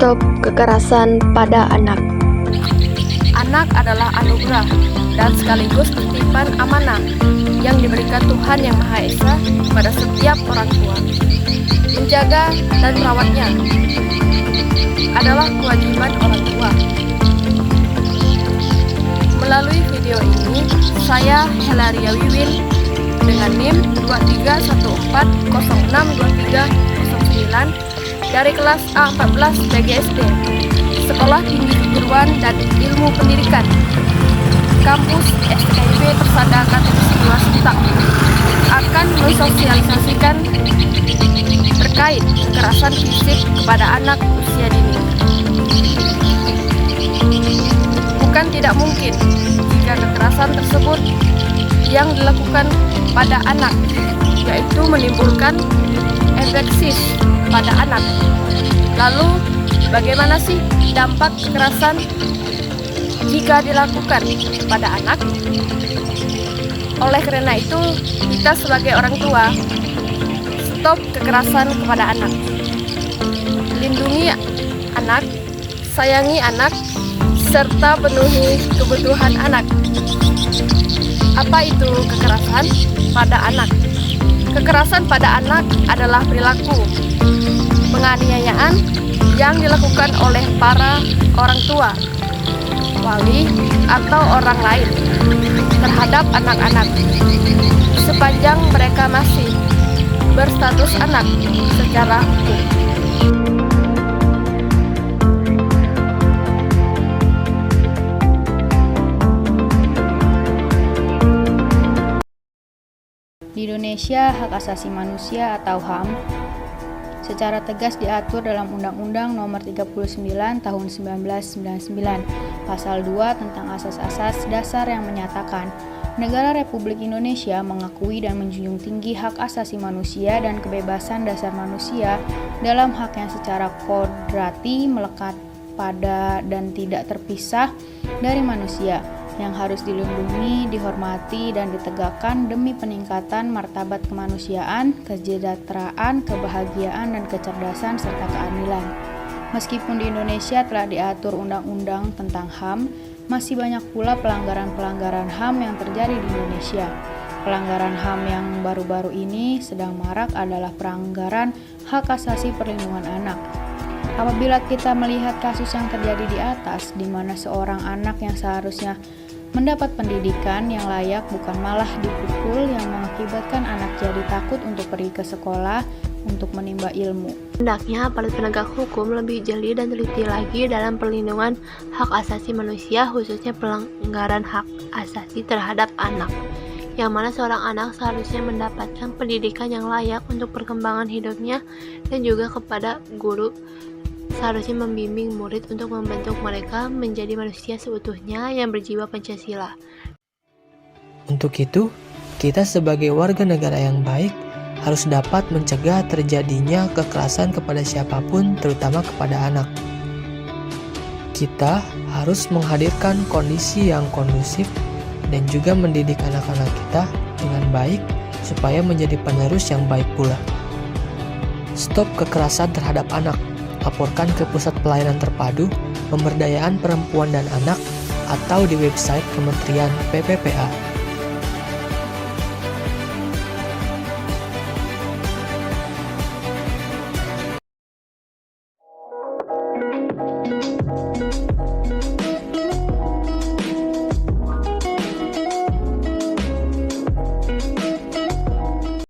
Stop kekerasan pada anak. Anak adalah anugerah dan sekaligus titipan amanah yang diberikan Tuhan Yang Maha Esa pada setiap orang tua. Menjaga dan merawatnya adalah kewajiban orang tua. Melalui video ini, saya Helaria Wiwin dengan NIM 2314062309 dari kelas A14 PGSD, Sekolah Tinggi Keguruan dan Ilmu Pendidikan, Kampus STIP Persada Katolik Sita, akan mensosialisasikan terkait kekerasan fisik kepada anak usia dini. Bukan tidak mungkin jika kekerasan tersebut yang dilakukan pada anak, yaitu menimbulkan efek psikis pada anak. Lalu, bagaimana sih dampak kekerasan jika dilakukan pada anak? Oleh karena itu, kita sebagai orang tua, stop kekerasan kepada anak. Lindungi anak, sayangi anak, serta penuhi kebutuhan anak. Apa itu kekerasan pada anak? Kekerasan pada anak adalah perilaku penganiayaan yang dilakukan oleh para orang tua, wali, atau orang lain terhadap anak-anak sepanjang mereka masih berstatus anak secara hukum. Di Indonesia, hak asasi manusia atau HAM secara tegas diatur dalam Undang-Undang Nomor 39 Tahun 1999, Pasal 2 tentang asas-asas dasar yang menyatakan Negara Republik Indonesia mengakui dan menjunjung tinggi hak asasi manusia dan kebebasan dasar manusia dalam hak yang secara kodrati melekat pada dan tidak terpisah dari manusia, yang harus dilindungi, dihormati, dan ditegakkan demi peningkatan martabat kemanusiaan, kesejahteraan, kebahagiaan, dan kecerdasan serta keadilan. Meskipun di Indonesia telah diatur undang-undang tentang HAM, masih banyak pula pelanggaran-pelanggaran HAM yang terjadi di Indonesia. Pelanggaran HAM yang baru-baru ini sedang marak adalah pelanggaran hak asasi perlindungan anak. Apabila kita melihat kasus yang terjadi di atas, di mana seorang anak yang seharusnya mendapat pendidikan yang layak bukan malah dipukul, yang mengakibatkan anak jadi takut untuk pergi ke sekolah untuk menimba ilmu. Hendaknya aparat penegak hukum lebih jeli dan teliti lagi dalam perlindungan hak asasi manusia, khususnya pelanggaran hak asasi terhadap anak, yang mana seorang anak seharusnya mendapatkan pendidikan yang layak untuk perkembangan hidupnya, dan juga kepada guru seharusnya membimbing murid untuk membentuk mereka menjadi manusia seutuhnya yang berjiwa Pancasila. Untuk itu, kita sebagai warga negara yang baik harus dapat mencegah terjadinya kekerasan kepada siapapun, terutama kepada anak. Kita harus menghadirkan kondisi yang kondusif dan juga mendidik anak-anak kita dengan baik supaya menjadi penerus yang baik pula. Stop kekerasan terhadap anak. Laporkan ke Pusat Pelayanan Terpadu Pemberdayaan Perempuan dan Anak atau di website Kementerian PPPA.